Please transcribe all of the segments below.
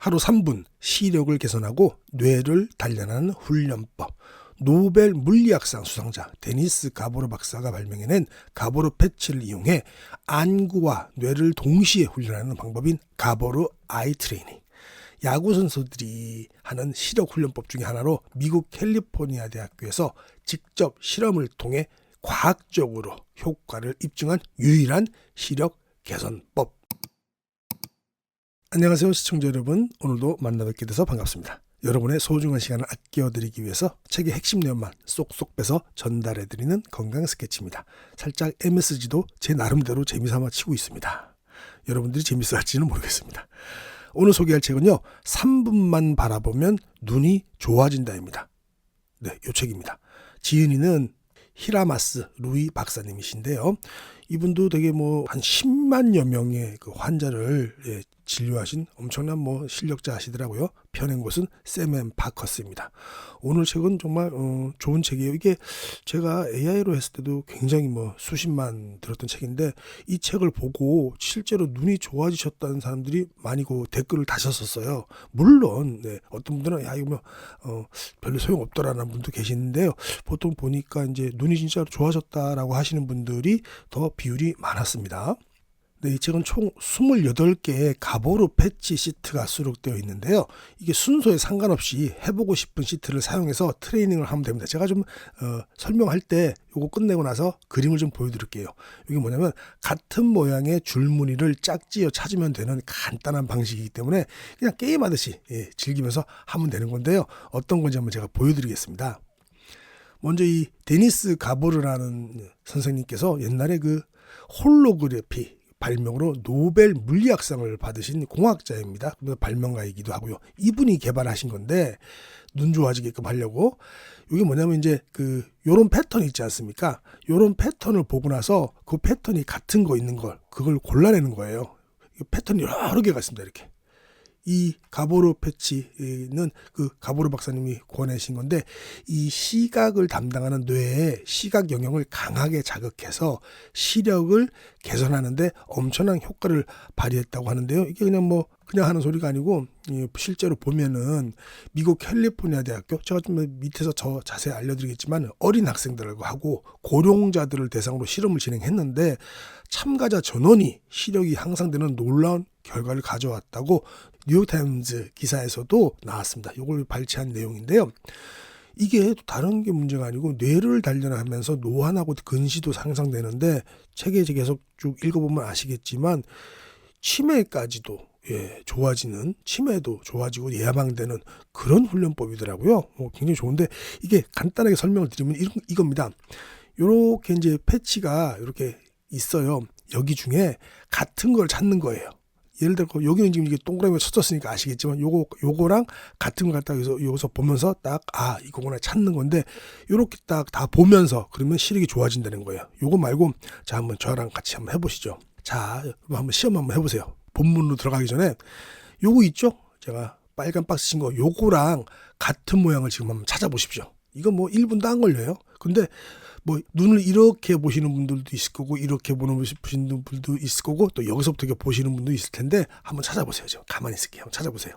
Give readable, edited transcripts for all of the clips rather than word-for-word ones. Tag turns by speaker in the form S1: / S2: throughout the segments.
S1: 하루 3분 시력을 개선하고 뇌를 단련하는 훈련법. 노벨 물리학상 수상자 데니스 가보르 박사가 발명해낸 가보르 패치를 이용해 안구와 뇌를 동시에 훈련하는 방법인 가보르 아이 트레이닝. 야구 선수들이 하는 시력 훈련법 중에 하나로 미국 캘리포니아 대학교에서 직접 실험을 통해 과학적으로 효과를 입증한 유일한 시력 개선법. 안녕하세요 시청자 여러분, 오늘도 만나뵙게 돼서 반갑습니다. 여러분의 소중한 시간을 아껴드리기 위해서 책의 핵심 내용만 쏙쏙 빼서 전달해드리는 건강 스케치입니다. 살짝 MSG도 제 나름대로 재미삼아 치고 있습니다. 여러분들이 재밌어 할지는 모르겠습니다. 오늘 소개할 책은요, 3분만 바라보면 눈이 좋아진다입니다. 네, 이 책입니다. 지은이는 히라마스 루이 박사님이신데요. 이분도 되게 한 10만여 명의 그 환자를 진료하신 엄청난 실력자 하시더라고요. 펴낸 곳은 샘 파커스입니다. 오늘 책은 정말 좋은 책이에요. 이게 제가 AI로 했을 때도 굉장히 수십만 들었던 책인데, 이 책을 보고 실제로 눈이 좋아지셨다는 사람들이 많이 댓글을 다셨었어요. 물론 어떤 분들은 이거 별로 소용없더라는 분도 계시는데요. 보통 보니까 이제 눈이 진짜로 좋아졌다라고 하시는 분들이 더 비율이 많았습니다. 네, 이 책은 총 28개의 가보르 패치 시트가 수록되어 있는데요. 이게 순서에 상관없이 해보고 싶은 시트를 사용해서 트레이닝을 하면 됩니다. 제가 좀 설명할 때 이거 끝내고 나서 그림을 좀 보여드릴게요. 이게 뭐냐면 같은 모양의 줄무늬를 짝지어 찾으면 되는 간단한 방식이기 때문에 그냥 게임하듯이 즐기면서 하면 되는 건데요. 어떤 건지 한번 제가 보여드리겠습니다. 먼저 이 데니스 가보르라는 선생님께서 옛날에 그 홀로그래피 발명으로 노벨 물리학상을 받으신 공학자입니다. 발명가이기도 하고요. 이분이 개발하신 건데, 눈 좋아지게끔 하려고 이게 뭐냐면 이제 요런 패턴 있지 않습니까? 요런 패턴을 보고 나서 그 패턴이 같은 거 있는 걸 그걸 골라내는 거예요. 패턴이 여러 개가 있습니다. 이렇게. 이 가보르 패치는 그 가보르 박사님이 구해내신 건데, 이 시각을 담당하는 뇌에 시각 영역을 강하게 자극해서 시력을 개선하는데 엄청난 효과를 발휘했다고 하는데요. 이게 그냥 하는 소리가 아니고, 실제로 보면은 미국 캘리포니아 대학교, 제가 좀 밑에서 더 자세히 알려드리겠지만, 어린 학생들하고 하고 고령자들을 대상으로 실험을 진행했는데 참가자 전원이 시력이 향상되는 놀라운 결과를 가져왔다고 뉴욕타임즈 기사에서도 나왔습니다. 이걸 발췌한 내용인데요. 이게 다른 게 문제가 아니고 뇌를 단련하면서 노안하고 근시도 향상되는데, 책에 계속 쭉 읽어보면 아시겠지만 치매까지도 좋아지는, 치매도 좋아지고 예방되는 그런 훈련법이더라고요. 굉장히 좋은데, 이게 간단하게 설명을 드리면 이겁니다. 요렇게 이제 패치가 이렇게 있어요. 여기 중에 같은 걸 찾는 거예요. 예를 들어 여기는 지금 이게 동그라미가 쳐졌으니까 아시겠지만 요거랑 같은 걸 갖다가 여기서 보면서 이거구나 찾는 건데, 요렇게 딱 다 보면서 그러면 시력이 좋아진다는 거예요. 요거 말고 자, 한번 저랑 같이 한번 해보시죠. 자, 한번 시험 한번 해보세요. 본문으로 들어가기 전에 요거 있죠? 제가 빨간 박스 친 거, 요거랑 같은 모양을 지금 한번 찾아보십시오. 이거 1분도 안 걸려요. 근데 눈을 이렇게 보시는 분들도 있을 거고, 이렇게 보시는 분들도 있을 거고, 또 여기서부터 이렇게 보시는 분도 있을 텐데, 한번 찾아보세요. 저 가만히 있을게요. 한번 찾아보세요.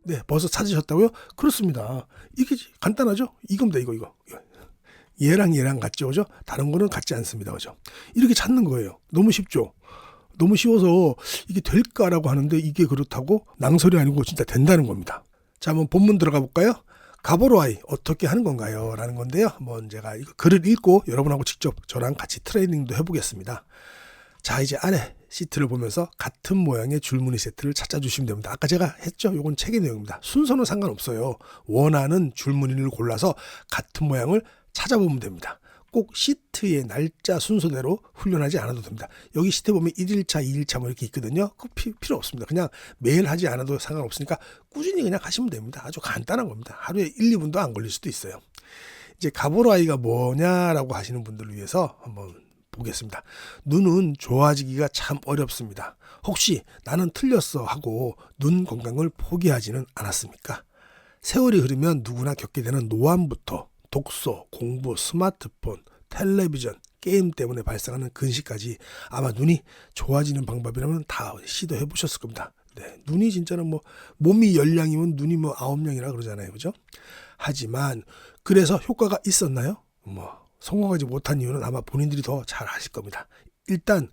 S1: 네, 벌써 찾으셨다고요? 그렇습니다. 이게 간단하죠? 이겁니다. 이거. 얘랑 같죠, 그죠? 다른 거는 같지 않습니다, 그죠? 이렇게 찾는 거예요. 너무 쉽죠? 너무 쉬워서 이게 될까라고 하는데, 이게 그렇다고 낭설이 아니고 진짜 된다는 겁니다. 자, 한번 본문 들어가 볼까요? 가보르 아이 어떻게 하는 건가요? 라는 건데요. 한번 제가 이거 글을 읽고 여러분하고 직접 저랑 같이 트레이닝도 해보겠습니다. 자, 이제 아래 시트를 보면서 같은 모양의 줄무늬 세트를 찾아주시면 됩니다. 아까 제가 했죠? 이건 책의 내용입니다. 순서는 상관없어요. 원하는 줄무늬를 골라서 같은 모양을 찾아보면 됩니다. 꼭 시트의 날짜 순서대로 훈련하지 않아도 됩니다. 여기 시트 보면 1일차, 2일차 이렇게 있거든요. 그거 필요 없습니다. 그냥 매일 하지 않아도 상관없으니까 꾸준히 그냥 하시면 됩니다. 아주 간단한 겁니다. 하루에 1, 2분도 안 걸릴 수도 있어요. 이제 가보르 아이가 뭐냐라고 하시는 분들을 위해서 한번 보겠습니다. 눈은 좋아지기가 참 어렵습니다. 혹시 나는 틀렸어 하고 눈 건강을 포기하지는 않았습니까? 세월이 흐르면 누구나 겪게 되는 노안부터 독서, 공부, 스마트폰 텔레비전, 게임 때문에 발생하는 근시까지 아마 눈이 좋아지는 방법이라면 다 시도해 보셨을 겁니다. 네, 눈이 진짜는 뭐 몸이 10량이면 눈이 뭐 9량이라 그러잖아요. 그죠? 하지만 그래서 효과가 있었나요? 성공하지 못한 이유는 아마 본인들이 더 잘 아실 겁니다. 일단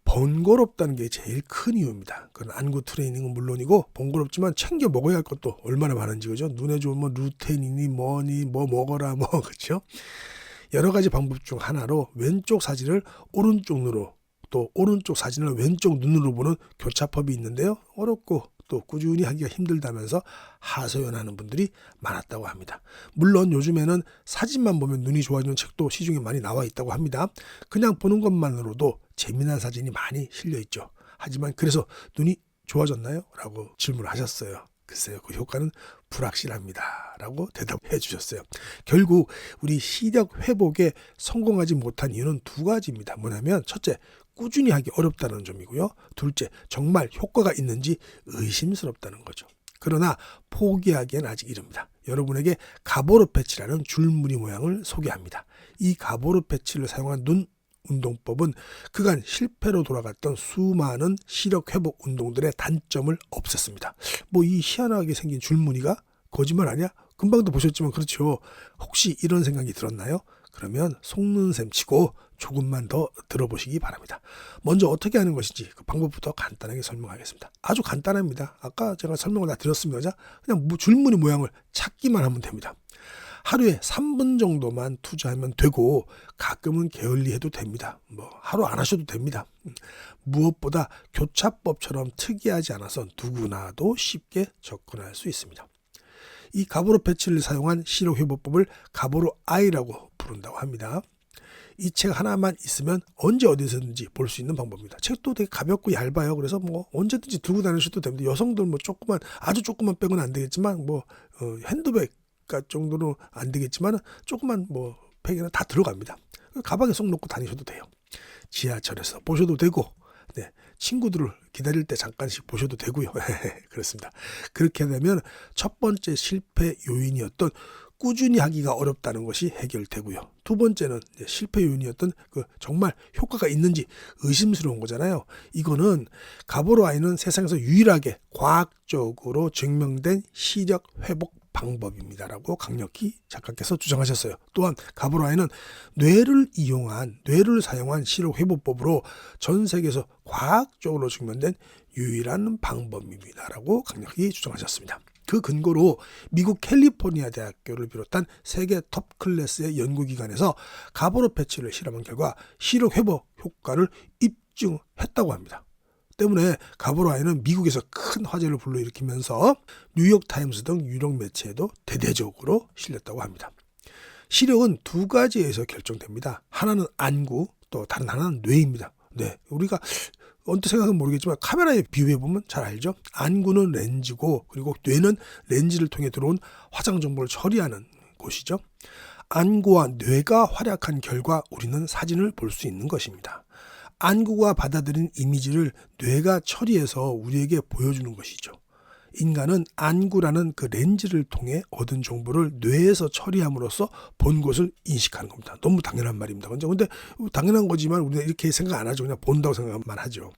S1: 번거롭다는 게 제일 큰 이유입니다. 그건 안구 트레이닝은 물론이고 번거롭지만 챙겨 먹어야 할 것도 얼마나 많은지, 그죠? 눈에 좋은 뭐 루테인이니 뭐니 뭐 먹어라 뭐 그렇죠? 여러 가지 방법 중 하나로 왼쪽 사진을 오른쪽 눈으로, 또 오른쪽 사진을 왼쪽 눈으로 보는 교차법이 있는데요. 어렵고 또 꾸준히 하기가 힘들다면서 하소연하는 분들이 많았다고 합니다. 물론 요즘에는 사진만 보면 눈이 좋아지는 책도 시중에 많이 나와 있다고 합니다. 그냥 보는 것만으로도 재미난 사진이 많이 실려 있죠. 하지만 그래서 눈이 좋아졌나요? 라고 질문을 하셨어요. 글쎄요, 그 효과는 불확실합니다 라고 대답해 주셨어요. 결국 우리 시력 회복에 성공하지 못한 이유는 두 가지입니다. 뭐냐면 첫째, 꾸준히 하기 어렵다는 점이고요. 둘째, 정말 효과가 있는지 의심스럽다는 거죠. 그러나 포기하기엔 아직 이릅니다. 여러분에게 가보르 패치라는 줄무늬 모양을 소개합니다. 이 가보르 패치를 사용한 눈 운동법은 그간 실패로 돌아갔던 수많은 시력 회복 운동들의 단점을 없앴습니다. 뭐 이 희한하게 생긴 줄무늬가 거짓말 아니야? 금방도 보셨지만 그렇죠. 혹시 이런 생각이 들었나요? 그러면 속는 셈 치고 조금만 더 들어보시기 바랍니다. 먼저 어떻게 하는 것인지 그 방법부터 간단하게 설명하겠습니다. 아주 간단합니다. 아까 제가 설명을 다 드렸습니다. 그냥 줄무늬 모양을 찾기만 하면 됩니다. 하루에 3분 정도만 투자하면 되고 가끔은 게을리해도 됩니다. 하루 안 하셔도 됩니다. 무엇보다 교차법처럼 특이하지 않아서 누구나도 쉽게 접근할 수 있습니다. 이 가보르 패치를 사용한 시력 회복법을 가보르 아이라고 부른다고 합니다. 이 책 하나만 있으면 언제 어디서든지 볼 수 있는 방법입니다. 책도 되게 가볍고 얇아요. 그래서 언제든지 들고 다니셔도 됩니다. 여성들 아주 조그만 백은 안 되겠지만 핸드백 정도는 안 되겠지만 조그만 팩에는 다 들어갑니다. 가방에 쏙 넣고 다니셔도 돼요. 지하철에서 보셔도 되고, 네, 친구들을 기다릴 때 잠깐씩 보셔도 되고요. 그렇습니다. 그렇게 되면 첫 번째 실패 요인이었던 꾸준히 하기가 어렵다는 것이 해결되고요. 두 번째는 실패 요인이었던 정말 효과가 있는지 의심스러운 거잖아요. 이거는 가보르 아이는 세상에서 유일하게 과학적으로 증명된 시력 회복 방법입니다라고 강력히 작가께서 주장하셨어요. 또한 가보르 아이는 뇌를 사용한 시력 회복법으로 전 세계에서 과학적으로 증명된 유일한 방법입니다라고 강력히 주장하셨습니다. 그 근거로 미국 캘리포니아 대학교를 비롯한 세계 톱 클래스의 연구기관에서 가보르 패치를 실험한 결과 시력 회복 효과를 입증했다고 합니다. 때문에 가보르 아이는 미국에서 큰 화제를 불러일으키면서 뉴욕타임스 등 유력 매체에도 대대적으로 실렸다고 합니다. 시력은 두 가지에서 결정됩니다. 하나는 안구, 또 다른 하나는 뇌입니다. 네, 우리가 언뜻 생각은 모르겠지만 카메라에 비유해보면 잘 알죠? 안구는 렌즈고, 그리고 뇌는 렌즈를 통해 들어온 화상 정보를 처리하는 곳이죠. 안구와 뇌가 활약한 결과 우리는 사진을 볼 수 있는 것입니다. 안구가 받아들인 이미지를 뇌가 처리해서 우리에게 보여주는 것이죠. 인간은 안구라는 그 렌즈를 통해 얻은 정보를 뇌에서 처리함으로써 본 것을 인식하는 겁니다. 너무 당연한 말입니다. 근데 당연한 거지만 우리는 이렇게 생각 안 하죠. 그냥 본다고 생각만 하죠.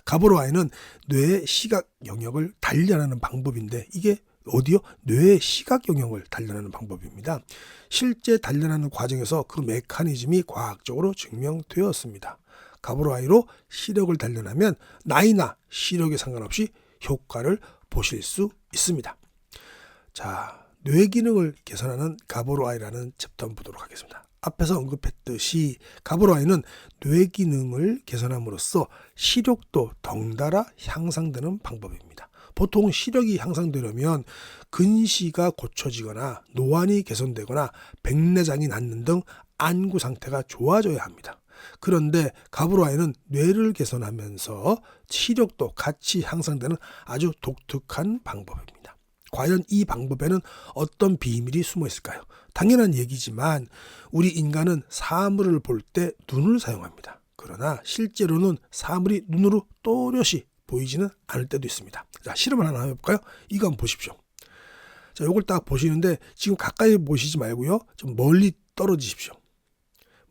S1: 가보르 아이는 뇌의 시각 영역을 단련하는 방법인데, 이게 어디요? 뇌의 시각 영역을 단련하는 방법입니다. 실제 단련하는 과정에서 그 메커니즘이 과학적으로 증명되었습니다. 가보르 아이로 시력을 단련하면 나이나 시력에 상관없이 효과를 보실 수 있습니다. 자, 뇌 기능을 개선하는 가보르 아이라는 챕터 한번 보도록 하겠습니다. 앞에서 언급했듯이 가보르 아이는 뇌 기능을 개선함으로써 시력도 덩달아 향상되는 방법입니다. 보통 시력이 향상되려면 근시가 고쳐지거나 노안이 개선되거나 백내장이 낫는 등 안구 상태가 좋아져야 합니다. 그런데 가보르 아이는 뇌를 개선하면서 시력도 같이 향상되는 아주 독특한 방법입니다. 과연 이 방법에는 어떤 비밀이 숨어 있을까요? 당연한 얘기지만 우리 인간은 사물을 볼 때 눈을 사용합니다. 그러나 실제로는 사물이 눈으로 또렷이 보이지는 않을 때도 있습니다. 자, 실험을 하나 해볼까요? 이거 한번 보십시오. 자, 요걸 딱 보시는데 지금 가까이 보시지 말고요. 좀 멀리 떨어지십시오.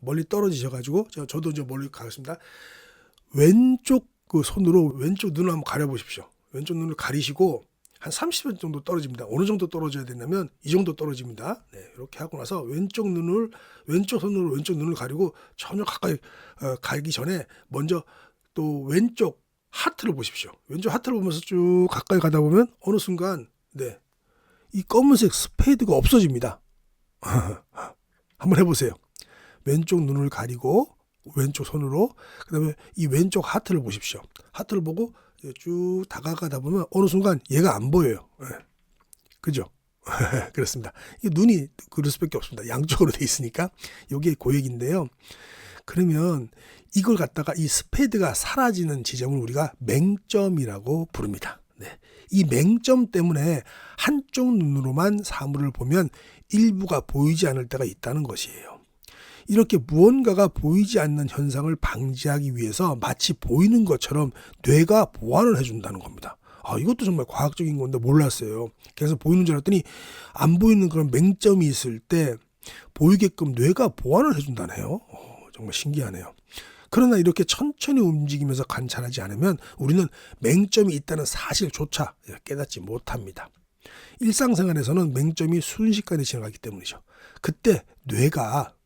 S1: 멀리 떨어지셔가지고 저도 이제 멀리 가겠습니다. 왼쪽 그 손으로 왼쪽 눈을 한번 가려보십시오. 왼쪽 눈을 가리시고 한 30분 정도 떨어집니다. 어느 정도 떨어져야 되냐면 이 정도 떨어집니다. 네, 이렇게 하고 나서 왼쪽 손으로 왼쪽 눈을 가리고 전혀 가까이 가기 전에 먼저 또 왼쪽 하트를 보십시오. 왼쪽 하트를 보면서 쭉 가까이 가다 보면 어느 순간 네, 이 검은색 스페이드가 없어집니다. 한번 해보세요. 왼쪽 눈을 가리고 왼쪽 손으로 그다음에 이 왼쪽 하트를 보십시오. 하트를 보고 쭉 다가가다 보면 어느 순간 얘가 안 보여요. 네. 그죠? 그렇습니다. 이 눈이 그럴 수밖에 없습니다. 양쪽으로 돼 있으니까 이게 고액인데요. 그러면 이걸 갖다가 이 스페이드가 사라지는 지점을 우리가 맹점이라고 부릅니다. 네. 이 맹점 때문에 한쪽 눈으로만 사물을 보면 일부가 보이지 않을 때가 있다는 것이에요. 이렇게 무언가가 보이지 않는 현상을 방지하기 위해서 마치 보이는 것처럼 뇌가 보완을 해준다는 겁니다. 이것도 정말 과학적인 건데 몰랐어요. 그래서 보이는 줄 알았더니 안 보이는 그런 맹점이 있을 때 보이게끔 뇌가 보완을 해준다네요. 정말 신기하네요. 그러나 이렇게 천천히 움직이면서 관찰하지 않으면 우리는 맹점이 있다는 사실조차 깨닫지 못합니다. 일상생활에서는 맹점이 순식간에 지나가기 때문이죠. 그때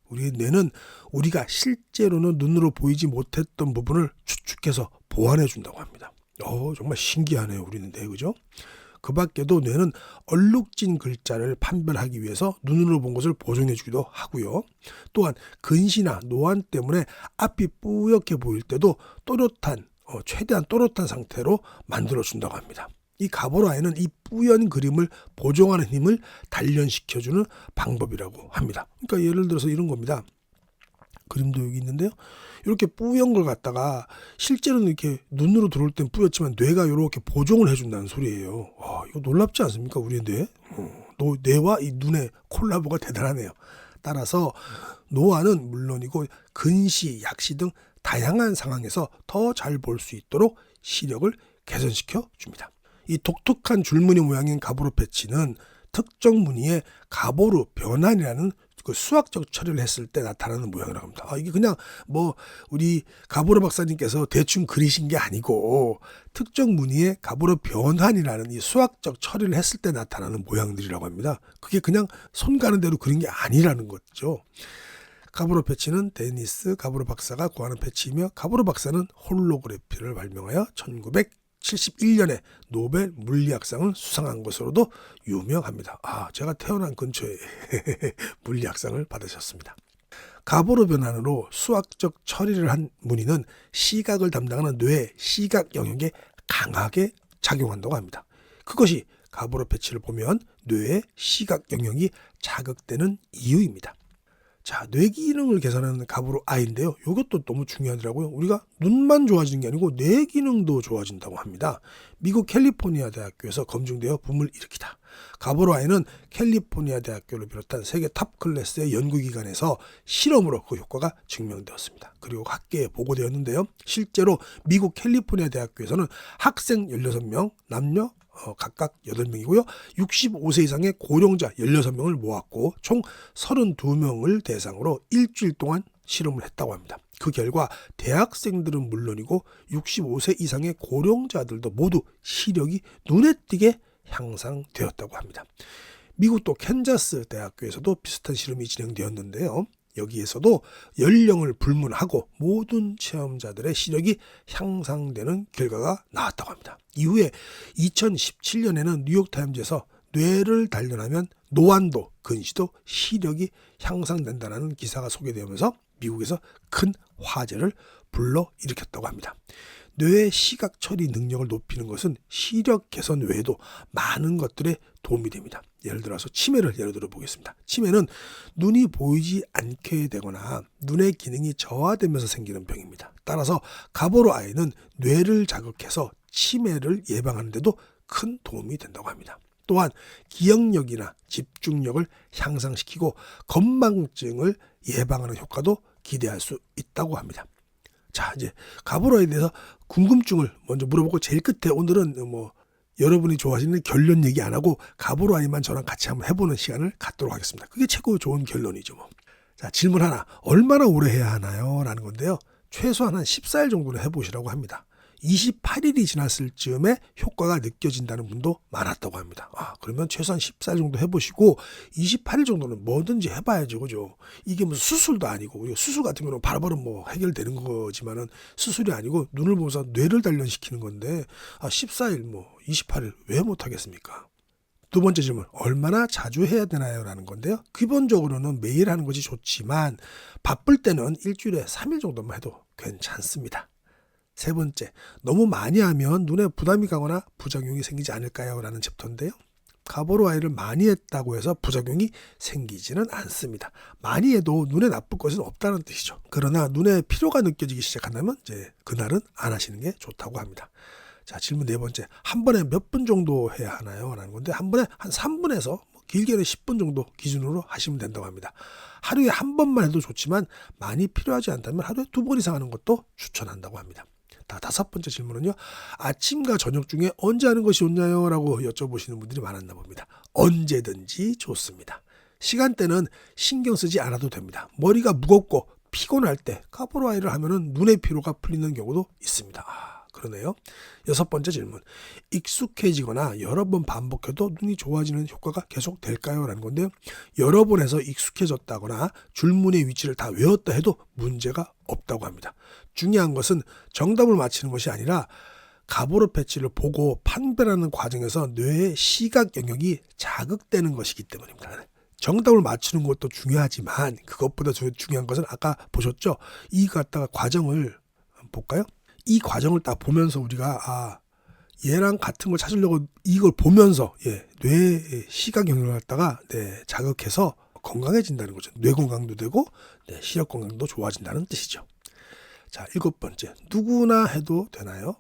S1: 우리 뇌는 우리가 실제로는 눈으로 보이지 못했던 부분을 추측해서 보완해 준다고 합니다. 정말 신기하네요. 우리는 뇌, 그죠? 그 밖에도 뇌는 얼룩진 글자를 판별하기 위해서 눈으로 본 것을 보정해 주기도 하고요. 또한 근시나 노안 때문에 앞이 뿌옇게 보일 때도 최대한 또렷한 상태로 만들어 준다고 합니다. 이 가보라에는 이 뿌연 그림을 보정하는 힘을 단련시켜주는 방법이라고 합니다. 그러니까 예를 들어서 이런 겁니다. 그림도 여기 있는데요. 이렇게 뿌연 걸 갖다가 실제로는 이렇게 눈으로 들어올 땐 뿌옇지만 뇌가 이렇게 보정을 해준다는 소리예요. 이거 놀랍지 않습니까? 우리의 뇌. 뇌와 이 눈의 콜라보가 대단하네요. 따라서 노안은 물론이고 근시, 약시 등 다양한 상황에서 더 잘 볼 수 있도록 시력을 개선시켜 줍니다. 이 독특한 줄무늬 모양인 가보르 패치는 특정 무늬의 가보르 변환이라는 그 수학적 처리를 했을 때 나타나는 모양이라고 합니다. 이게 그냥 우리 가보르 박사님께서 대충 그리신 게 아니고 특정 무늬의 가보르 변환이라는 이 수학적 처리를 했을 때 나타나는 모양들이라고 합니다. 그게 그냥 손 가는 대로 그린 게 아니라는 거죠. 가보르 패치는 데니스 가보르 박사가 구하는 패치이며 가보르 박사는 홀로그래피를 발명하여 1971년에 노벨 물리학상을 수상한 것으로도 유명합니다. 제가 태어난 근처에 물리학상을 받으셨습니다. 가보르 변환으로 수학적 처리를 한 무늬는 시각을 담당하는 뇌의 시각 영역에 강하게 작용한다고 합니다. 그것이 가보르 패치를 보면 뇌의 시각 영역이 자극되는 이유입니다. 자, 뇌 기능을 개선하는 가보르 I인데요. 이것도 너무 중요하더라고요. 우리가 눈만 좋아지는 게 아니고 뇌 기능도 좋아진다고 합니다. 미국 캘리포니아 대학교에서 검증되어 붐을 일으키다. 가보르 I는 캘리포니아 대학교를 비롯한 세계 탑 클래스의 연구기관에서 실험으로 그 효과가 증명되었습니다. 그리고 학계에 보고되었는데요. 실제로 미국 캘리포니아 대학교에서는 학생 16명, 남녀 각각 8명이고요. 65세 이상의 고령자 16명을 모았고 총 32명을 대상으로 일주일 동안 실험을 했다고 합니다. 그 결과 대학생들은 물론이고 65세 이상의 고령자들도 모두 시력이 눈에 띄게 향상되었다고 합니다. 미국 또 캔자스 대학교에서도 비슷한 실험이 진행되었는데요. 여기에서도 연령을 불문하고 모든 체험자들의 시력이 향상되는 결과가 나왔다고 합니다. 이후에 2017년에는 뉴욕타임즈에서 뇌를 단련하면 노안도 근시도 시력이 향상된다는 기사가 소개되면서 미국에서 큰 화제를 불러일으켰다고 합니다. 뇌의 시각 처리 능력을 높이는 것은 시력 개선 외에도 많은 것들에 도움이 됩니다. 예를 들어서 치매를 예를 들어 보겠습니다. 치매는 눈이 보이지 않게 되거나 눈의 기능이 저하되면서 생기는 병입니다. 따라서 가보르 I는 뇌를 자극해서 치매를 예방하는 데도 큰 도움이 된다고 합니다. 또한 기억력이나 집중력을 향상시키고 건망증을 예방하는 효과도 기대할 수 있다고 합니다. 자, 이제 가보르 I에 대해서 궁금증을 먼저 물어보고 제일 끝에 오늘은 여러분이 좋아하시는 결론 얘기 안 하고 가보르 I만 저랑 같이 한번 해보는 시간을 갖도록 하겠습니다. 그게 최고 좋은 결론이죠. 자, 질문 하나. 얼마나 오래 해야 하나요? 라는 건데요. 최소한 한 14일 정도는 해보시라고 합니다. 28일이 지났을 즈음에 효과가 느껴진다는 분도 많았다고 합니다. 그러면 최소한 14일 정도 해보시고 28일 정도는 뭐든지 해봐야죠. 그죠? 이게 무슨 수술도 아니고, 수술 같은 경우는 바로바로 뭐 해결되는 거지만은 수술이 아니고 눈을 보면서 뇌를 단련시키는 건데 14일 뭐 28일 왜 못하겠습니까? 두 번째 질문, 얼마나 자주 해야 되나요? 라는 건데요. 기본적으로는 매일 하는 것이 좋지만 바쁠 때는 일주일에 3일 정도만 해도 괜찮습니다. 세 번째, 너무 많이 하면 눈에 부담이 가거나 부작용이 생기지 않을까요? 라는 챕터인데요. 가보로 아이를 많이 했다고 해서 부작용이 생기지는 않습니다. 많이 해도 눈에 나쁠 것은 없다는 뜻이죠. 그러나 눈에 피로가 느껴지기 시작한다면 이제 그날은 안 하시는 게 좋다고 합니다. 자, 질문 네 번째, 한 번에 몇 분 정도 해야 하나요? 라는 건데 한 번에 한 3분에서 길게는 10분 정도 기준으로 하시면 된다고 합니다. 하루에 한 번만 해도 좋지만 많이 필요하지 않다면 하루에 2번 이상 하는 것도 추천한다고 합니다. 다섯 번째 질문은요. 아침과 저녁 중에 언제 하는 것이 좋나요? 라고 여쭤보시는 분들이 많았나 봅니다. 언제든지 좋습니다. 시간대는 신경 쓰지 않아도 됩니다. 머리가 무겁고 피곤할 때 가보로 아이를 하면은 눈의 피로가 풀리는 경우도 있습니다. 그러네요. 여섯 번째 질문. 익숙해지거나 여러 번 반복해도 눈이 좋아지는 효과가 계속 될까요? 라는 건데요. 여러 번 해서 익숙해졌다거나 줄무늬의 위치를 다 외웠다 해도 문제가 없다고 합니다. 중요한 것은 정답을 맞히는 것이 아니라 가보로 패치를 보고 판별하는 과정에서 뇌의 시각 영역이 자극되는 것이기 때문입니다. 정답을 맞추는 것도 중요하지만 그것보다 중요한 것은 아까 보셨죠? 이 갖다가 과정을 볼까요? 이 과정을 딱 보면서 우리가 얘랑 같은 걸 찾으려고 이걸 보면서 뇌의 시각 영역을 갖다가 자극해서 건강해진다는 거죠. 뇌 건강도 되고 시력 건강도 좋아진다는 뜻이죠. 자, 일곱 번째, 누구나 해도 되나요?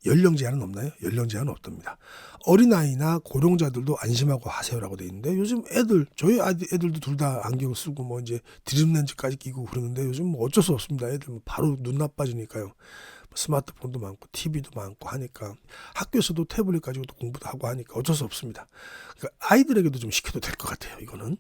S1: 연령 제한은 없나요? 연령 제한은 없답니다. 어린아이나 고령자들도 안심하고 하세요라고 돼 있는데 요즘 저희 애들도 둘 다 안경 쓰고 뭐 이제 드림 렌즈까지 끼고 그러는데 요즘 뭐 어쩔 수 없습니다. 애들 뭐 바로 눈 나빠지니까요. 스마트폰도 많고 TV도 많고 하니까 학교에서도 태블릿 가지고도 공부도 하고 하니까 어쩔 수 없습니다. 그러니까 아이들에게도 좀 시켜도 될 것 같아요. 이거는.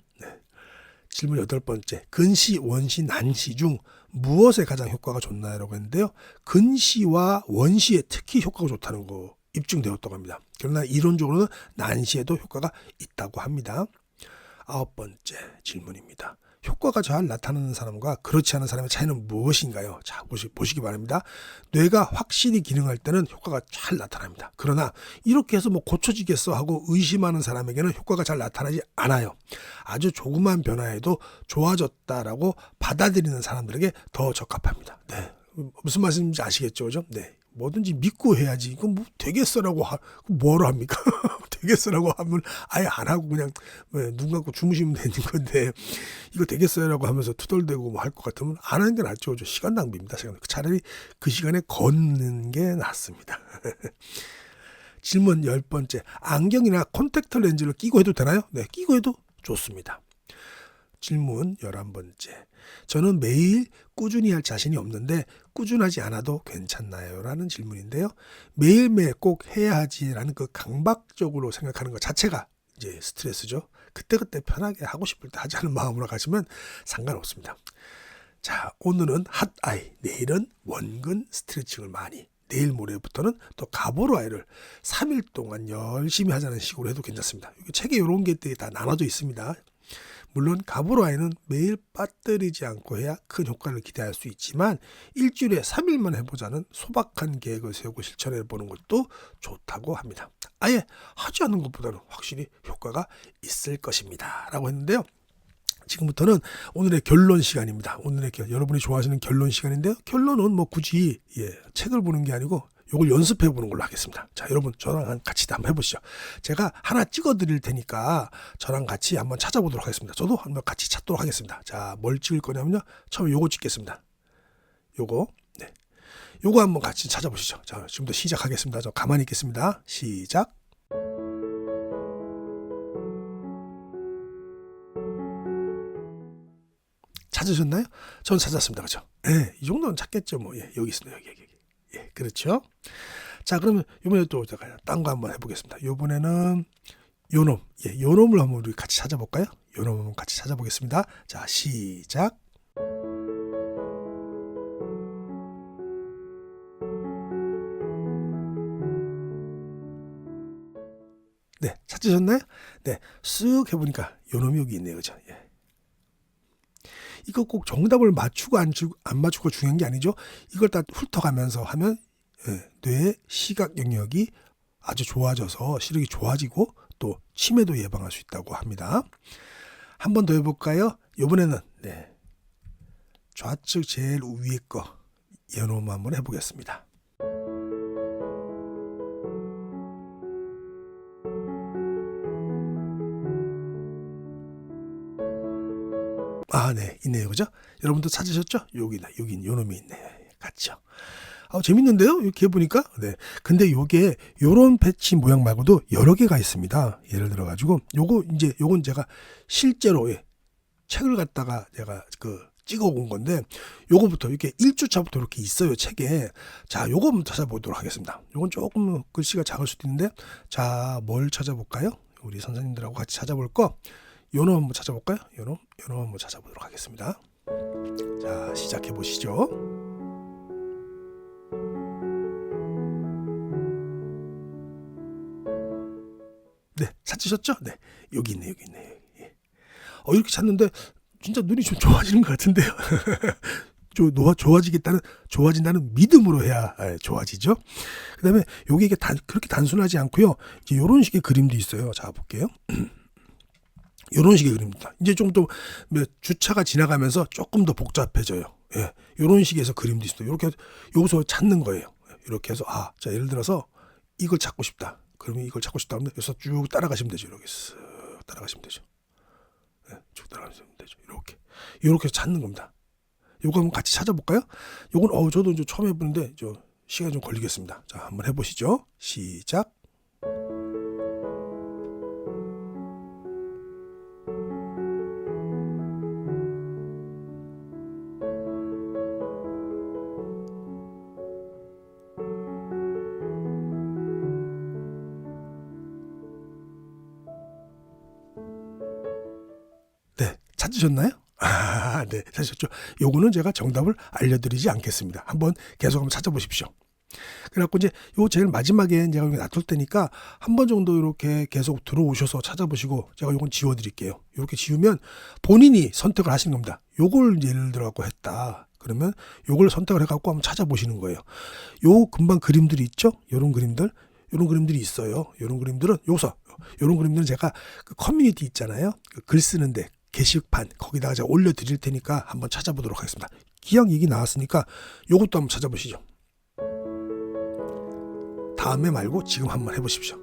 S1: 질문 여덟 번째, 근시, 원시, 난시 중 무엇에 가장 효과가 좋나요? 라고 했는데요. 근시와 원시에 특히 효과가 좋다는 거 입증되었다고 합니다. 그러나 이론적으로는 난시에도 효과가 있다고 합니다. 아홉 번째 질문입니다. 효과가 잘 나타나는 사람과 그렇지 않은 사람의 차이는 무엇인가요? 자, 보시기 바랍니다. 뇌가 확실히 기능할 때는 효과가 잘 나타납니다. 그러나 이렇게 해서 뭐 고쳐지겠어 하고 의심하는 사람에게는 효과가 잘 나타나지 않아요. 아주 조그만 변화에도 좋아졌다라고 받아들이는 사람들에게 더 적합합니다. 무슨 말씀인지 아시겠죠? 그죠? 뭐든지 믿고 해야지. 이거 뭐 되겠어라고 뭐로 합니까? 되겠어라고 하면 아예 안 하고 그냥 눈 감고 주무시면 되는 건데 이거 되겠어요라고 하면서 투덜대고 뭐 할 것 같으면 안 하는 게 낫죠. 시간 낭비입니다. 차라리 그 시간에 걷는 게 낫습니다. 질문 10번째. 안경이나 콘택트 렌즈를 끼고 해도 되나요? 끼고 해도 좋습니다. 질문 11번째. 저는 매일 꾸준히 할 자신이 없는데 꾸준하지 않아도 괜찮나요? 라는 질문인데요. 매일매일 꼭 해야 하지라는 그 강박적으로 생각하는 것 자체가 이제 스트레스죠. 그때그때 편하게 하고 싶을 때 하자는 마음으로 가시면 상관없습니다. 자, 오늘은 핫아이, 내일은 원근 스트레칭을 많이, 내일 모레부터는 또 가보로 아이를 3일 동안 열심히 하자는 식으로 해도 괜찮습니다. 책에 이런 게 다 나눠져 있습니다. 물론 가보로 아이는 매일 빠뜨리지 않고 해야 큰 효과를 기대할 수 있지만 일주일에 3일만 해보자는 소박한 계획을 세우고 실천해보는 것도 좋다고 합니다. 아예 하지 않는 것보다는 확실히 효과가 있을 것입니다. 라고 했는데요. 지금부터는 오늘의 결론 시간입니다. 오늘의 여러분이 좋아하시는 결론 시간인데요. 결론은 뭐 굳이 책을 보는 게 아니고 이걸 연습해 보는 걸로 하겠습니다. 자, 여러분 저랑 같이 한번 해보시죠. 제가 하나 찍어 드릴 테니까 저랑 같이 한번 찾아보도록 하겠습니다. 저도 한번 같이 찾도록 하겠습니다. 자, 뭘 찍을 거냐면요. 처음에 요거 찍겠습니다. 요거 한번 같이 찾아보시죠. 자, 지금부터 시작하겠습니다. 저 가만히 있겠습니다. 시작. 찾으셨나요? 전 찾았습니다. 그렇죠? 이 정도는 찾겠죠. 뭐 여기 있습니다. 여기. 그렇죠? 자, 그러면 이번에 또 제가 딴 거 한번 해보겠습니다. 이번에는 요놈, 요놈을 한번 우리 같이 찾아볼까요? 요놈 한번 같이 찾아보겠습니다. 자, 시작. 네, 찾으셨나요? 네, 쓱 해보니까 요놈이 여기 있네요, 그죠? 이거 꼭 정답을 맞추고 안 맞추고 중요한 게 아니죠. 이걸 다 훑어가면서 하면 뇌의 시각 영역이 아주 좋아져서 시력이 좋아지고 또 치매도 예방할 수 있다고 합니다. 한 번 더 해볼까요? 이번에는 좌측 제일 위에 거 요놈 한번 해보겠습니다. 네, 있네요, 그죠? 여러분도 찾으셨죠? 여긴 요놈이 있네요. 같죠? 재밌는데요? 이렇게 해보니까. 네. 근데 요게, 요런 패치 모양 말고도 여러 개가 있습니다. 예를 들어가지고, 요건 제가 실제로, 책을 갖다가 제가 찍어 온 건데, 요거부터, 이렇게 1주차부터 이렇게 있어요, 책에. 자, 요거 한번 찾아보도록 하겠습니다. 요건 조금 글씨가 작을 수도 있는데, 자, 뭘 찾아볼까요? 우리 선생님들하고 같이 찾아볼 거. 요놈 한번 찾아볼까요? 요놈 한번 찾아보도록 하겠습니다. 자, 시작해 보시죠. 네, 찾으셨죠? 네, 여기 있네요. 이렇게 찾는데 진짜 눈이 좀 좋아지는 것 같은데요. 좋아진다는 믿음으로 해야 좋아지죠. 그다음에 이게 그렇게 단순하지 않고요. 이제 이런 식의 그림도 있어요. 자, 볼게요. 이런 식의 그림입니다. 이제 좀 더 주차가 지나가면서 조금 더 복잡해져요. 이런 식에서 그림도 있어요. 이렇게 여기서 찾는 거예요. 이렇게 해서 자, 예를 들어서 이걸 찾고 싶다. 그러면 이걸 찾고 싶다 하면 여기서 쭉 따라가시면 되죠. 이렇게 쓱 따라가시면 되죠. 쭉 따라가시면 되죠. 이렇게 찾는 겁니다. 요거 한번 같이 찾아볼까요? 요건 저도 이제 처음 해보는데 시간이 좀 걸리겠습니다. 자, 한번 해보시죠. 시작. 네, 찾으셨나요? 네, 찾으셨죠? 요거는 제가 정답을 알려드리지 않겠습니다. 한번 찾아보십시오. 그래갖고 이제 요 제일 마지막에 제가 놔둘 테니까 한 번 정도 이렇게 계속 들어오셔서 찾아보시고 제가 요건 지워드릴게요. 이렇게 지우면 본인이 선택을 하시는 겁니다. 요걸 예를 들어갖고 했다. 그러면 요걸 선택을 해갖고 한번 찾아보시는 거예요. 요 금방 그림들이 있죠? 요런 그림들이 있어요. 요런 그림들은 제가 커뮤니티 있잖아요. 글 쓰는데 게시판 거기다가 제가 올려드릴 테니까 한번 찾아보도록 하겠습니다. 기왕 얘기 나왔으니까 요것도 한번 찾아보시죠. 다음에 말고 지금 한번 해보십시오.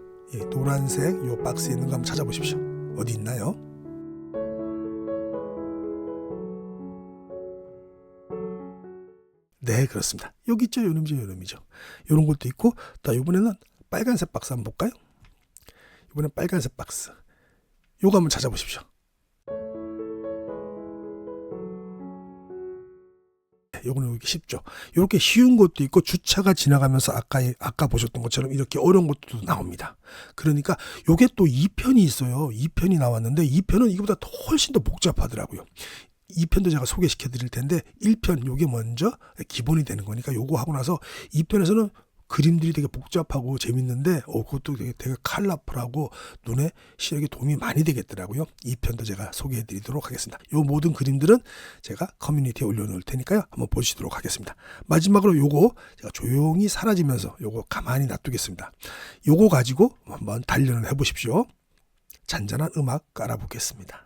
S1: 노란색 요 박스에 있는 거 한번 찾아보십시오. 어디 있나요? 네, 그렇습니다. 여기 있죠. 요놈이죠. 요런 것도 있고, 이번에는 빨간색 박스 한번 볼까요? 이번엔 빨간색 박스. 요거 한번 찾아보십시오. 요거는 이렇게 쉽죠. 이렇게 쉬운 것도 있고 주차가 지나가면서 아까 보셨던 것처럼 이렇게 어려운 것도 나옵니다. 그러니까 요게 또 2편이 있어요. 2편이 나왔는데 2편은 이거보다 훨씬 더 복잡하더라고요. 2편도 제가 소개시켜 드릴 텐데 1편 요게 먼저 기본이 되는 거니까 요거 하고 나서 2편에서는 그림들이 되게 복잡하고 재밌는데 그것도 되게 컬러풀하고 눈에 시력에 도움이 많이 되겠더라고요. 2편도 제가 소개해 드리도록 하겠습니다. 요 모든 그림들은 제가 커뮤니티에 올려놓을 테니까요. 한번 보시도록 하겠습니다. 마지막으로 요거 제가 조용히 사라지면서 요거 가만히 놔두겠습니다. 요거 가지고 한번 단련을 해보십시오. 잔잔한 음악 깔아보겠습니다.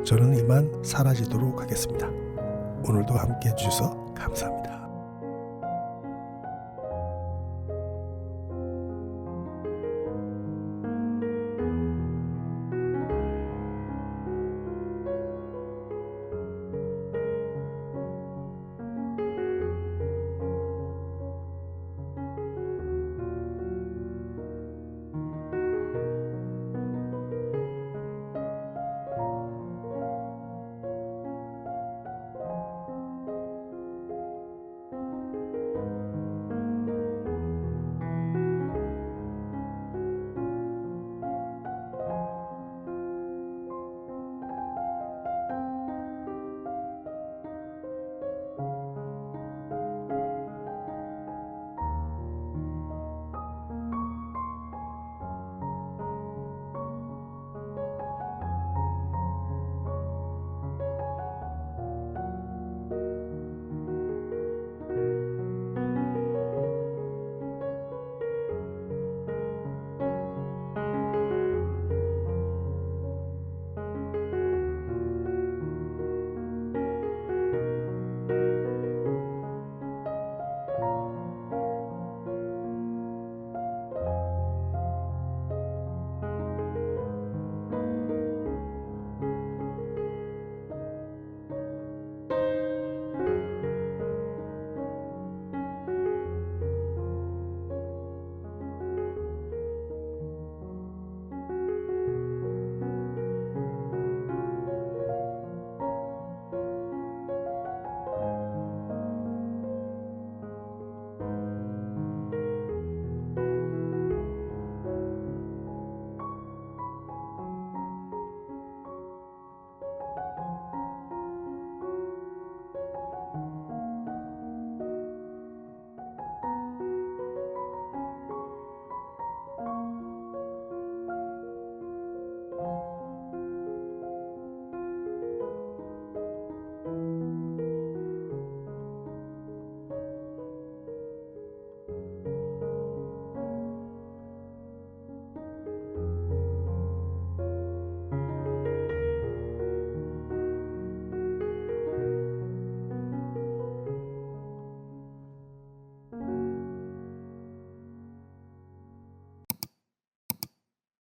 S1: 저는 이만 사라지도록 하겠습니다. 오늘도 함께 해주셔서 감사합니다.